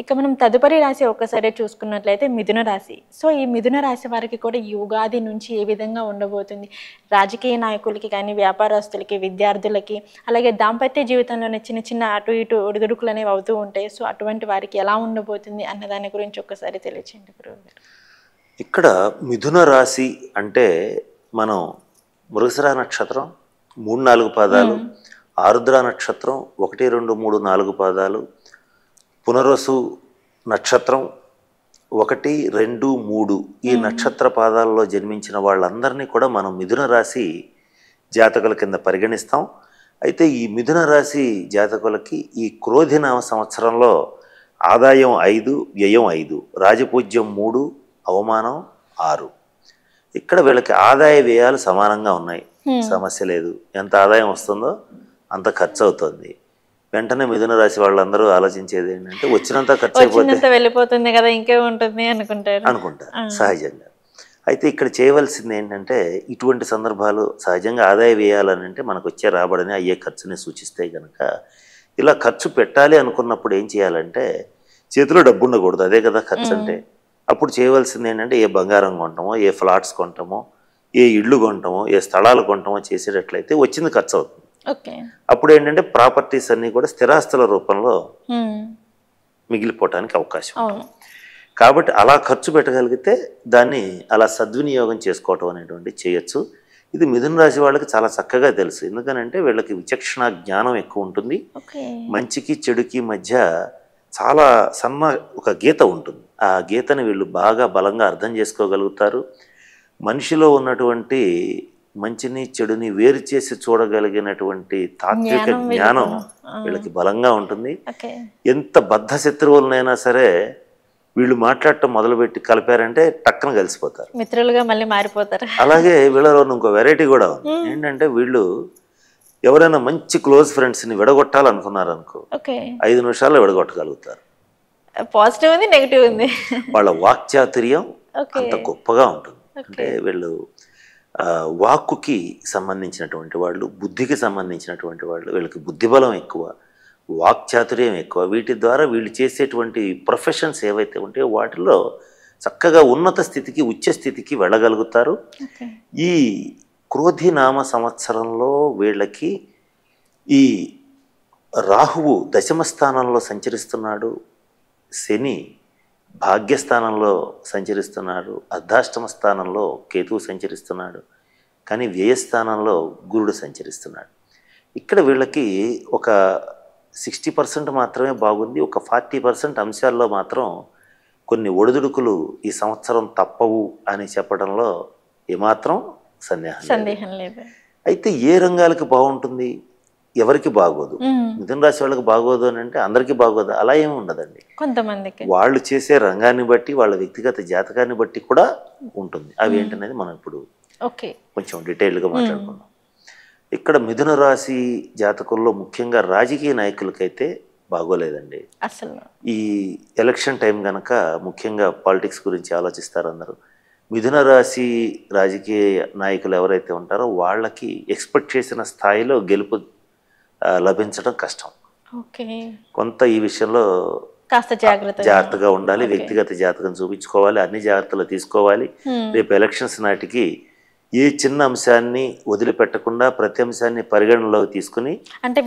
ఇక మనం తదుపరి రాశి ఒక్కసారి చూసుకున్నట్లయితే మిథున రాశి. సో ఈ మిథున రాశి వారికి కూడా ఈ ఉగాది నుంచి ఏ విధంగా ఉండబోతుంది? రాజకీయ నాయకులకి కానీ, వ్యాపారస్తులకి, విద్యార్థులకి, అలాగే దాంపత్య జీవితంలోనే చిన్న చిన్న అటు ఇటు ఒడిదుడుకులు అనేవి అవుతూ ఉంటాయి. సో అటువంటి వారికి ఎలా ఉండబోతుంది అన్న దాని గురించి ఒక్కసారి తెలియచేయండి గురువుగారు. ఇక్కడ మిథున రాశి అంటే మనం మృగశిర నక్షత్రం 3-4 పాదాలు, ఆరుద్ర నక్షత్రం 1, 2, 3, 4 పాదాలు, పునర్వసు నక్షత్రం 1, 2, 3 ఈ నక్షత్ర పాదాలలో జన్మించిన వాళ్ళందరినీ కూడా మనం మిథున రాశి జాతకుల కింద పరిగణిస్తాం. అయితే ఈ మిథున రాశి జాతకులకి ఈ క్రోధినామ సంవత్సరంలో ఆదాయం 5, వ్యయం 5, రాజపూజ్యం 3, అవమానం 6. ఇక్కడ వీళ్ళకి ఆదాయ వ్యయాలు సమానంగా ఉన్నాయి, సమస్య లేదు. ఎంత ఆదాయం వస్తుందో అంత ఖర్చు అవుతుంది. వెంటనే మిథున రాశి వాళ్ళందరూ ఆలోచించేది ఏంటంటే వచ్చినంత ఖర్చు అయిపోతే వెళ్ళిపోతుంది కదా, ఇంకే ఉంటుంది అనుకుంటారు సహజంగా. అయితే ఇక్కడ చేయవలసింది ఏంటంటే ఇటువంటి సందర్భాలు సహజంగా ఆదాయ వ్యయాలని అంటే మనకు వచ్చే రాబడిని అయ్యే ఖర్చుని సూచిస్తాయి కనుక ఇలా ఖర్చు పెట్టాలి అనుకున్నప్పుడు ఏం చేయాలంటే చేతిలో డబ్బు ఉండకూడదు, అదే కదా ఖర్చు అంటే. అప్పుడు చేయవలసింది ఏంటంటే ఏ బంగారం కొంటామో, ఏ ఫ్లాట్స్ కొంటామో, ఏ ఇళ్ళు కొంటామో, ఏ స్థలాలు కొంటామో చేసేటట్లయితే వచ్చింది ఖర్చు అవుతుంది. అప్పుడు ఏంటంటే ప్రాపర్టీస్ అన్నీ కూడా స్థిరాస్తుల రూపంలో మిగిలిపోవటానికి అవకాశం ఉంటుంది. కాబట్టి అలా ఖర్చు పెట్టగలిగితే దాన్ని అలా సద్వినియోగం చేసుకోవటం అనేటువంటి చేయొచ్చు. ఇది మిథున రాశి వాళ్ళకి చాలా చక్కగా తెలుసు. ఎందుకనంటే వీళ్ళకి విచక్షణ జ్ఞానం ఎక్కువ ఉంటుంది. మంచికి చెడుకి మధ్య చాలా సన్న ఒక గీత ఉంటుంది. ఆ గీతని వీళ్ళు బాగా బలంగా అర్థం చేసుకోగలుగుతారు. మనిషిలో ఉన్నటువంటి మంచిని చెడుని వేరు చేసి చూడగలిగినటువంటి తాత్విక జ్ఞానం వీళ్ళకి బలంగా ఉంటుంది. ఎంత బద్ధ శత్రువులనైనా సరే వీళ్ళు మాట్లాడటం మొదలుపెట్టి కలిపారంటే టక్కన కలిసిపోతారు, మిత్రులుగా మళ్ళీ మారిపోతారు. అలాగే వీళ్ళలో ఇంకో వెరైటీ కూడా ఉంది. ఏంటంటే వీళ్ళు ఎవరైనా మంచి క్లోజ్ ఫ్రెండ్స్ని విడగొట్టాలనుకున్నారు అనుకో, 5 నిమిషాల్లో విడగొట్టగలుగుతారు. పాజిటివ్ ఉంది, నెగిటివ్ ఉంది. వాళ్ళ వాక్చాతుర్యం అంత గొప్పగా ఉంటుంది. అంటే వీళ్ళు వాక్కుకి సంబంధించినటువంటి వాళ్ళు, బుద్ధికి సంబంధించినటువంటి వాళ్ళు, వీళ్ళకి బుద్ధిబలం ఎక్కువ, వాక్చాతుర్యం ఎక్కువ. వీటి ద్వారా వీళ్ళు చేసేటువంటి ప్రొఫెషన్స్ ఏవైతే ఉంటాయో వాటిలో చక్కగా ఉన్నత స్థితికి, ఉచ్చ స్థితికి వెళ్ళగలుగుతారు. ఈ క్రోధినామ సంవత్సరంలో వీళ్ళకి ఈ రాహువు దశమ స్థానంలో సంచరిస్తున్నాడు, శని భాగ్యస్థానంలో సంచరిస్తున్నాడు, అర్ధాష్టమ స్థానంలో కేతువు సంచరిస్తున్నాడు, కానీ వ్యయస్థానంలో గురుడు సంచరిస్తున్నాడు. ఇక్కడ వీళ్ళకి ఒక 60% మాత్రమే బాగుంది. ఒక 40% అంశాల్లో మాత్రం కొన్ని ఒడిదుడుకులు ఈ సంవత్సరం తప్పవు అని చెప్పడంలో ఏమాత్రం సందేహం లేదు. అయితే ఏ రంగాలకి బాగుంటుంది, ఎవరికి బాగోదు? మిథున రాశి వాళ్ళకి బాగోదు అని అంటే అందరికీ బాగోదు అలా ఏమి ఉండదండి. కొంతమందికి వాళ్ళు చేసే రంగాన్ని బట్టి, వాళ్ళ వ్యక్తిగత జాతకాన్ని బట్టి కూడా ఉంటుంది. అవి ఏంటనేది మనం ఇప్పుడు కొంచెం డీటెయిల్గా మాట్లాడుకుందాం. ఇక్కడ మిథున రాశి జాతకుల్లో ముఖ్యంగా రాజకీయ నాయకులకైతే బాగోలేదండి. అసలు ఈ ఎలక్షన్ టైం కనుక ముఖ్యంగా పాలిటిక్స్ గురించి ఆలోచిస్తారు అందరూ. మిథున రాశి రాజకీయ నాయకులు ఎవరైతే ఉంటారో వాళ్ళకి ఎక్స్పెక్ట్ చేసిన స్థాయిలో గెలుపు లభించడం కష్టం. కొంత ఈ విషయంలో జాగ్రత్తగా ఉండాలి. వ్యక్తిగత జాతకం చూపించుకోవాలి, అన్ని జాగ్రత్తలు తీసుకోవాలి. రేపు ఎలక్షన్స్ నాటికి ఏ చిన్న అంశాన్ని వదిలిపెట్టకుండా ప్రతి అంశాన్ని పరిగణనలోకి తీసుకుని అంటే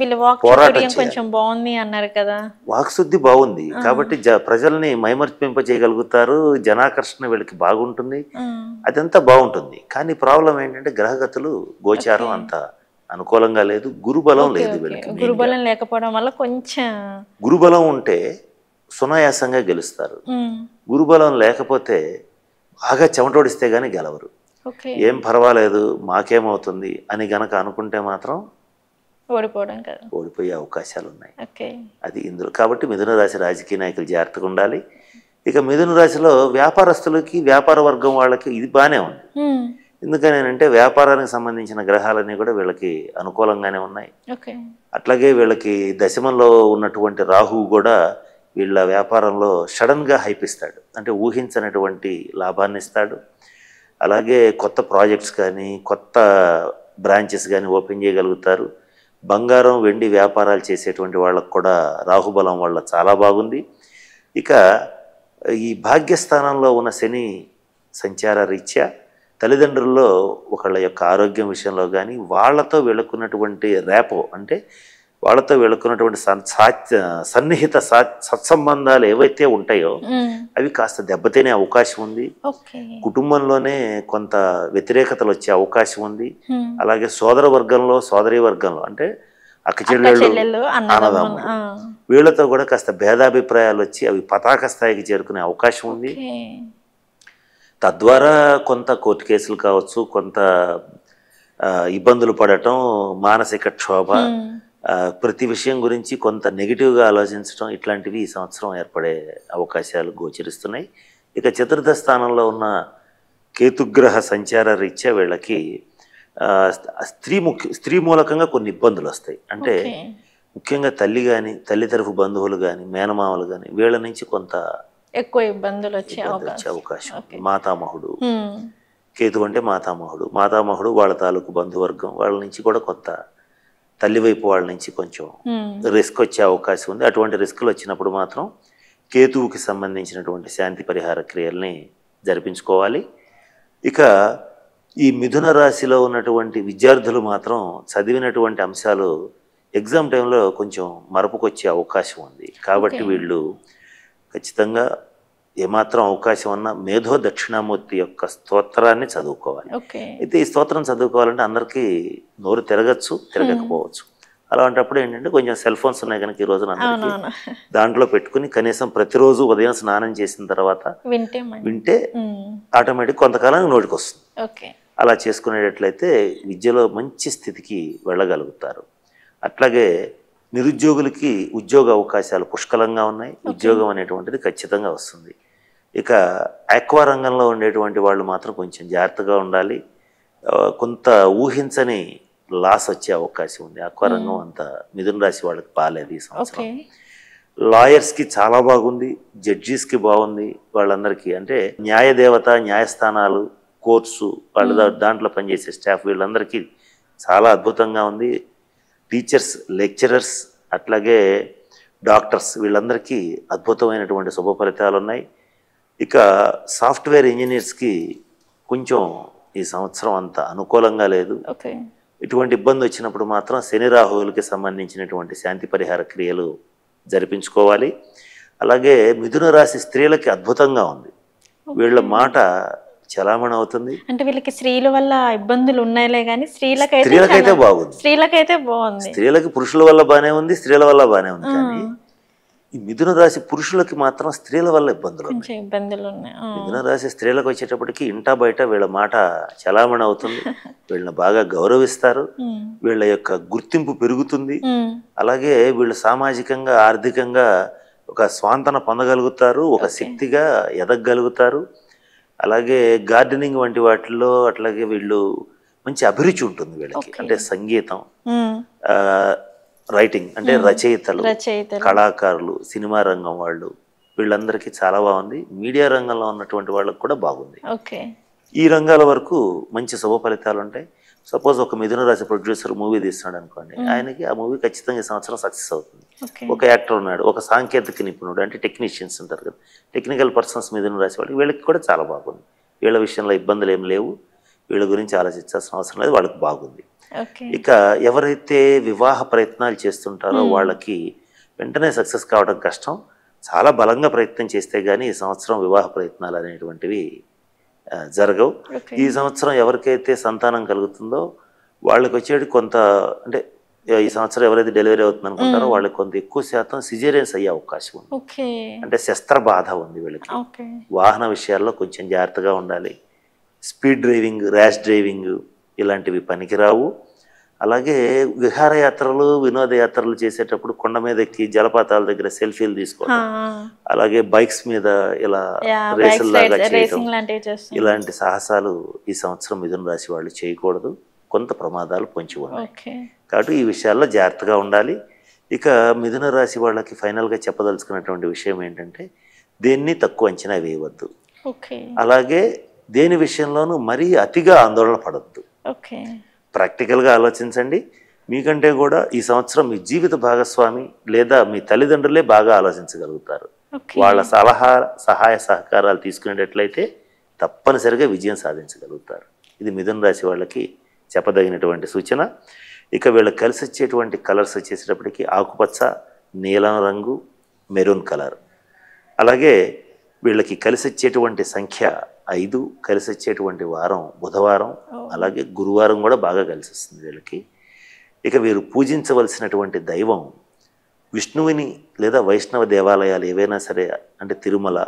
పోరాటం కొంచెం బాగుంది అన్నారు కదా, వాక్శుద్ధి బాగుంది కాబట్టి ప్రజల్ని మైమర్పింపజేయగలుగుతారు. జనాకర్షణ వీళ్ళకి బాగుంటుంది, అదంతా బాగుంటుంది. కానీ ప్రాబ్లం ఏంటంటే గ్రహగతులు గోచారం అంత అనుకూలంగా లేదు, గురుబలం లేదు వీళ్ళకి. గురుబలం లేకపోవడం వల్ల కొంచెం, గురుబలం ఉంటే సునాయాసంగా గెలుస్తారు, గురుబలం లేకపోతే బాగా చెమటోడిస్తే గానీ గెలవరు. ఏం పర్వాలేదు మాకేమవుతుంది అని గనక అనుకుంటే మాత్రం ఓడిపోయే అవకాశాలు ఉన్నాయి. అది ఇందులో కాబట్టి మిథున రాశి రాజకీయ నాయకులు జాగ్రత్తగా ఉండాలి. ఇక మిథున రాశిలో వ్యాపారస్తులకి, వ్యాపార వర్గం వాళ్ళకి ఇది బాగానే ఉంది. ఎందుకనేనంటే వ్యాపారానికి సంబంధించిన గ్రహాలన్నీ కూడా వీళ్ళకి అనుకూలంగానే ఉన్నాయి. అట్లాగే వీళ్ళకి దశమంలో ఉన్నటువంటి రాహువు కూడా వీళ్ళ వ్యాపారంలో సడన్గా హైప్ ఇస్తాడు, అంటే ఊహించనటువంటి లాభాన్ని ఇస్తాడు. అలాగే కొత్త ప్రాజెక్ట్స్ కానీ, కొత్త బ్రాంచెస్ కానీ ఓపెన్ చేయగలుగుతారు. బంగారం, వెండి వ్యాపారాలు చేసేటువంటి వాళ్ళకు కూడా రాహుబలం వల్ల చాలా బాగుంది. ఇక ఈ భాగ్యస్థానంలో ఉన్న శని సంచార రీత్యా తల్లిదండ్రుల్లో ఒకళ్ళ యొక్క ఆరోగ్యం విషయంలో కానీ వాళ్ళతో వీళ్ళకున్నటువంటి రేపో అంటే వాళ్ళతో వీళ్ళకున్నటువంటి సన్నిహిత సత్సంబంధాలు ఏవైతే ఉంటాయో అవి కాస్త దెబ్బతినే అవకాశం ఉంది. కుటుంబంలోనే కొంత వ్యతిరేకతలు వచ్చే అవకాశం ఉంది. అలాగే సోదర వర్గంలో సోదరీ వర్గంలో అంటే అక్క చెల్లెళ్ళు అన్నదమ్ములు వీళ్ళతో కూడా కాస్త భేదాభిప్రాయాలు వచ్చి అవి పతాక స్థాయికి చేరుకునే అవకాశం ఉంది. తద్వారా కొంత కోర్టు కేసులు కావచ్చు, కొంత ఇబ్బందులు పడటం, మానసిక క్షోభ, ప్రతి విషయం గురించి కొంత నెగిటివ్గా ఆలోచించడం ఇట్లాంటివి ఈ సంవత్సరం ఏర్పడే అవకాశాలు గోచరిస్తున్నాయి. ఇక చతుర్థ స్థానంలో ఉన్న కేతుగ్రహ సంచార రీత్యా వీళ్ళకి స్త్రీ మూలకంగా కొన్ని ఇబ్బందులు వస్తాయి. అంటే ముఖ్యంగా తల్లి కానీ తల్లి తరఫు బంధువులు కానీ మేనమామలు కానీ వీళ్ళ నుంచి కొంత ఎక్కువ ఇబ్బందులు వచ్చే అవకాశం. మాతామహుడు కేతు అంటే మాతామహుడు వాళ్ళ తాలూకు బంధువర్గం వాళ్ళ నుంచి కూడా కొంత తల్లి వైపు వాళ్ళ నుంచి కొంచెం రిస్క్ వచ్చే అవకాశం ఉంది. అటువంటి రిస్క్లు వచ్చినప్పుడు మాత్రం కేతువుకి సంబంధించినటువంటి శాంతి పరిహార క్రియల్ని జరిపించుకోవాలి. ఇక ఈ మిథున రాశిలో ఉన్నటువంటి విద్యార్థులు మాత్రం చదివినటువంటి అంశాలు ఎగ్జామ్ టైంలో కొంచెం మరపుకొచ్చే అవకాశం ఉంది. కాబట్టి వీళ్ళు ఖచ్చితంగా ఏమాత్రం అవకాశం ఉన్నా మేధో దక్షిణామూర్తి యొక్క స్తోత్రాన్ని చదువుకోవాలి. అయితే ఈ స్తోత్రం చదువుకోవాలంటే అందరికీ నోరు తిరగచ్చు, తిరగకపోవచ్చు. అలాంటప్పుడు ఏంటంటే కొంచెం సెల్ ఫోన్స్ ఉన్నాయి కనుక ఈ రోజున అందరికీ దాంట్లో పెట్టుకుని కనీసం ప్రతిరోజు ఉదయం స్నానం చేసిన తర్వాత వింటే ఆటోమేటిక్ కొంతకాలానికి నోటికి వస్తుంది. అలా చేసుకునేటట్లయితే విద్యలో మంచి స్థితికి వెళ్ళగలుగుతారు. అట్లాగే నిరుద్యోగులకి ఉద్యోగ అవకాశాలు పుష్కలంగా ఉన్నాయి. ఉద్యోగం అనేటువంటిది ఖచ్చితంగా వస్తుంది. ఇక ఆక్వా రంగంలో ఉండేటువంటి వాళ్ళు మాత్రం కొంచెం జాగ్రత్తగా ఉండాలి. కొంత ఊహించని లాస్ వచ్చే అవకాశం ఉంది. ఆక్వా రంగం అంత మిథున రాశి వాళ్ళకి బాగాలేదు ఈ సంవత్సరం. లాయర్స్కి చాలా బాగుంది, జడ్జీస్కి బాగుంది. వాళ్ళందరికీ అంటే న్యాయదేవత, న్యాయస్థానాలు, కోర్ట్సు వాళ్ళ దాంట్లో పనిచేసే స్టాఫ్ వీళ్ళందరికీ చాలా అద్భుతంగా ఉంది. టీచర్స్, లెక్చరర్స్, అట్లాగే డాక్టర్స్ వీళ్ళందరికీ అద్భుతమైనటువంటి శుభ ఫలితాలు ఉన్నాయి. ఇక సాఫ్ట్వేర్ ఇంజనీర్స్కి కొంచెం ఈ సంవత్సరం అంత అనుకూలంగా లేదు. ఇటువంటి ఇబ్బంది వచ్చినప్పుడు మాత్రం శని రాహువులకి సంబంధించినటువంటి శాంతి పరిహార క్రియలు జరిపించుకోవాలి. అలాగే మిథున రాశి స్త్రీలకి అద్భుతంగా ఉంది. వీళ్ళ మాట చలామణి అవుతుంది. అంటే వీళ్ళకి స్త్రీల వల్ల ఇబ్బందులు ఉన్నాయిలే కానీ స్త్రీలకైతే బాగుంది. స్త్రీలకి పురుషుల వల్ల బానే ఉంది, స్త్రీల వల్ల బానే ఉంది. కానీ ఈ మిథున రాశి పురుషులకి మాత్రం స్త్రీల వల్ల ఇబ్బందులు ఉన్నాయి. మిథున రాశి స్త్రీలకు వచ్చేటప్పటికి ఇంటా బయట వీళ్ళ మాట చలామణి అవుతుంది. వీళ్ళని బాగా గౌరవిస్తారు, వీళ్ళ యొక్క గుర్తింపు పెరుగుతుంది. అలాగే వీళ్ళు సామాజికంగా, ఆర్థికంగా ఒక స్వాంతన పొందగలుగుతారు, ఒక శక్తిగా ఎదగగలుగుతారు. అలాగే గార్డెనింగ్ వంటి వాటిల్లో అట్లాగే వీళ్ళు మంచి అభిరుచి ఉంటుంది వీళ్ళకి. అంటే సంగీతం, రైటింగ్ అంటే రచయితలు, కళాకారులు, సినిమా రంగం వాళ్ళు వీళ్ళందరికీ చాలా బాగుంది. మీడియా రంగంలో ఉన్నటువంటి వాళ్ళకి కూడా బాగుంది. ఈ రంగాల వరకు మంచి శుభ ఫలితాలు ఉంటాయి. సపోజ్ ఒక మిథున రాశి ప్రొడ్యూసర్ మూవీ తీస్తున్నాడు అనుకోండి, ఆయనకి ఆ మూవీ ఖచ్చితంగా ఈ సంవత్సరం సక్సెస్ అవుతుంది. ఒక యాక్టర్ ఉన్నాడు, ఒక సాంకేతిక నిపుణుడు అంటే టెక్నీషియన్స్ ఉంటారు కదా, టెక్నికల్ పర్సన్స్ మిథున రాశి వాళ్ళకి వీళ్ళకి కూడా చాలా బాగుంది. వీళ్ళ విషయంలో ఇబ్బందులు ఏమి లేవు, వీళ్ళ గురించి ఆలోచించాల్సిన అవసరం లేదు, వాళ్ళకి బాగుంది. ఇక ఎవరైతే వివాహ ప్రయత్నాలు చేస్తుంటారో వాళ్ళకి వెంటనే సక్సెస్ కావడం కష్టం. చాలా బలంగా ప్రయత్నం చేస్తే కానీ ఈ సంవత్సరం వివాహ ప్రయత్నాలు అనేటువంటివి జరగవు. ఈ సంవత్సరం ఎవరికైతే సంతానం కలుగుతుందో వాళ్ళకి వచ్చేది కొంత అంటే ఈ సంవత్సరం ఎవరైతే డెలివరీ అవుతుంది అనుకుంటారో వాళ్ళకి కొంత ఎక్కువ శాతం సిజేరియన్స్ అయ్యే అవకాశం ఉంది. అంటే శస్త్ర బాధ ఉంది వీళ్ళకి. వాహన విషయాల్లో కొంచెం జాగ్రత్తగా ఉండాలి. స్పీడ్ డ్రైవింగ్, ర్యాష్ డ్రైవింగ్ ఇలాంటివి పనికిరావు. అలాగే విహారయాత్రలు, వినోదయాత్రలు చేసేటప్పుడు కొండ మీద ఎక్కి జలపాతాల దగ్గర సెల్ఫీలు తీసుకోవడం, అలాగే బైక్స్ మీద ఇలా రేసుల్లాగా చేయడం, ఇలాంటి సాహసాలు ఈ సంవత్సరం మిథున రాశి వాళ్ళు చేయకూడదు. కొంత ప్రమాదాలు పొంచి ఉన్నాయి. కాబట్టి ఈ విషయాల్లో జాగ్రత్తగా ఉండాలి. ఇక మిథున రాశి వాళ్ళకి ఫైనల్గా చెప్పదలుచుకున్నటువంటి విషయం ఏంటంటే దేన్ని తక్కువ అంచనా వేయవద్దు. అలాగే దేని విషయంలోనూ మరీ అతిగా ఆందోళన పడద్దు. ప్రాక్టికల్గా ఆలోచించండి. మీకంటే కూడా ఈ సంవత్సరం మీ జీవిత భాగస్వామి లేదా మీ తల్లిదండ్రులే బాగా ఆలోచించగలుగుతారు. ఓకే. వాళ్ళ సహాయ సహకారాలు తీసుకునేటట్లయితే తప్పనిసరిగా విజయం సాధించగలుగుతారు. ఇది మిథున రాశి వాళ్ళకి చెప్పదగినటువంటి సూచన. ఇక వీళ్ళకి కలిసి వచ్చేటువంటి కలర్స్ వచ్చేసేటప్పటికి ఆకుపచ్చ, నీలం రంగు, మెరూన్ కలర్. అలాగే వీళ్ళకి కలిసి వచ్చేటువంటి సంఖ్య 5, కలిసి వచ్చేటువంటి వారం బుధవారం, అలాగే గురువారం కూడా బాగా కలిసి వస్తుంది వీళ్ళకి. ఇక వీరు పూజించవలసినటువంటి దైవం విష్ణువుని లేదా వైష్ణవ దేవాలయాలు ఏవైనా సరే, అంటే తిరుమల,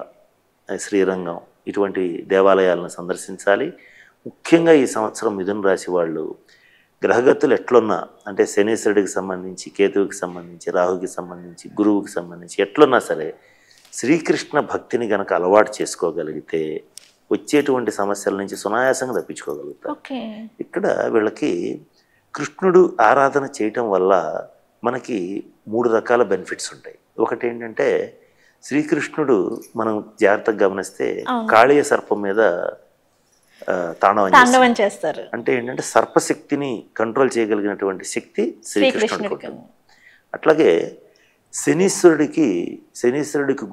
శ్రీరంగం ఇటువంటి దేవాలయాలను సందర్శించాలి. ముఖ్యంగా ఈ సంవత్సరం మిథున రాశి వాళ్ళు గ్రహగతులు ఎట్లున్నా, అంటే శనీశ్వరుడికి సంబంధించి, కేతువుకి సంబంధించి, రాహుకి సంబంధించి, గురువుకి సంబంధించి ఎట్లున్నా సరే శ్రీకృష్ణ భక్తిని గనక అలవాటు చేసుకోగలిగితే వచ్చేటువంటి సమస్యల నుంచి సునాయాసంగా తప్పించుకోగలుగుతారు. ఇక్కడ వీళ్ళకి కృష్ణుడు ఆరాధన చేయటం వల్ల మనకి 3 రకాల బెనిఫిట్స్ ఉంటాయి. ఒకటి ఏంటంటే శ్రీకృష్ణుడు మనం జాగ్రత్తగా గమనిస్తే కాళీయ సర్పం మీద తాండవం చేస్తారు. అంటే ఏంటంటే సర్పశక్తిని కంట్రోల్ చేయగలిగినటువంటి శక్తి శ్రీకృష్ణుడికి. అట్లాగే శనీశ్వరుడికి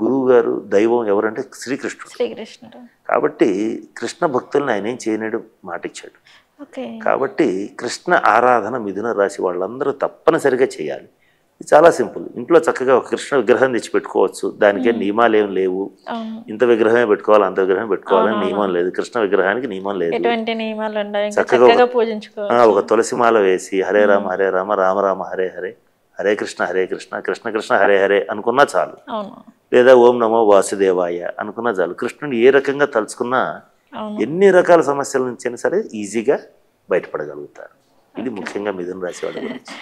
గురువు గారు దైవం ఎవరంటే శ్రీకృష్ణుడు. కాబట్టి కృష్ణ భక్తుల్ని ఆయన ఏం చేయలేడు, మాటిచ్చాడు. కాబట్టి కృష్ణ ఆరాధన మిథున రాశి వాళ్ళందరూ తప్పనిసరిగా చేయాలి. ఇది చాలా సింపుల్. ఇంట్లో చక్కగా ఒక కృష్ణ విగ్రహం తెచ్చి పెట్టుకోవచ్చు. దానికే నియమాలు ఏం లేవు. ఇంత విగ్రహమే పెట్టుకోవాలి, అంత విగ్రహమే పెట్టుకోవాలని నియమం లేదు. కృష్ణ విగ్రహానికి నియమం లేదు. చక్కగా ఒక తులసిమాల వేసి హరే రామ రామ రామ హరే హరే, హరే కృష్ణ కృష్ణ కృష్ణ హరే హరే అనుకున్నా చాలు. లేదా ఓం నమో వాసుదేవాయ అనుకున్నా చాలు. కృష్ణుని ఏ రకంగా తలుచుకున్నా ఎన్ని రకాల సమస్యల నుంచి అయినా సరే ఈజీగా బయటపడగలుగుతారు. ఇది ముఖ్యంగా మిథున రాశి వాళ్ళ గురించి.